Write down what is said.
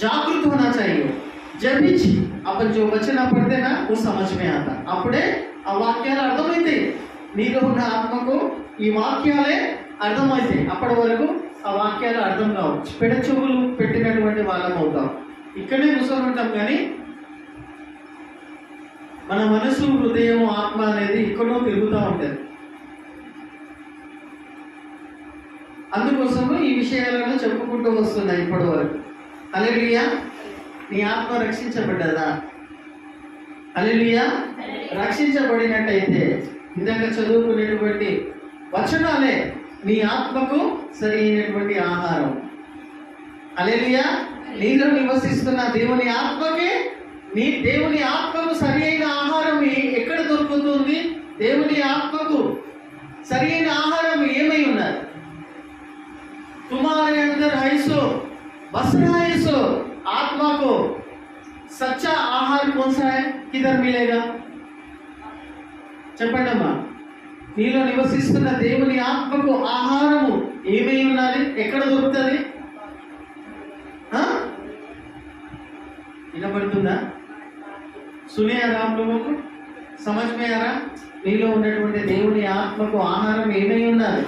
जागरूक होना चाहिए। जब भी अपन जो वचन पढ़ते ना वो समझ में आता, అప్పుడే ఆ వాక్యాలు అర్థమైతే నీలో ఉన్న ఆత్మకు ఈ వాక్యాలే అర్థమైతే అప్పటి వరకు ఆ వాక్యాలు అర్థం కావు. పెడ చెవులు పెట్టినటువంటి వాళ్ళం అవుతాం. ఇక్కడే కూర్చొని ఉంటాం కానీ మన మనసు, హృదయం, ఆత్మ అనేది ఎక్కడో తిరుగుతూ ఉంటుంది. అందుకోసము ఈ విషయాలను చెప్పుకుంటూ వస్తున్నాయి ఇప్పటి వరకు. హల్లెలూయా. నీ ఆత్మ రక్షించబడ్డదా? హల్లెలూయా. రక్షించబడినట్టయితే ఇందాక చదువుకునేటువంటి వచనాలే నీ ఆత్మకు సరి అయినటువంటి ఆహారం. హల్లెలూయా. నీలో నివసిస్తున్న దేవుని ఆత్మకే, నీ దేవుని ఆత్మకు సరి అయిన ఆహారం ఎక్కడ దొరుకుతుంది? దేవుని ఆత్మకు సరి అయిన ఆహారం ఏమై ఉన్నది? तुम्हारे अंदर है सो बस रहा है सो आत्मा को सच्चा आहार कौन सा है? किधर मिलेगा? చెప్పండమ్మా. నీలో నివసిస్తున్న దేవుని ఆత్మకు ఆహారము ఏమై ఉన్నది? ఎక్కడ దొరుకుతుంది? వినపడుతుందా? सुने आ रहा आप लोगों को? समझ में आ रहा? నీలో ఉన్నటువంటి దేవుని ఆత్మకు ఆహారం ఏమై ఉన్నది?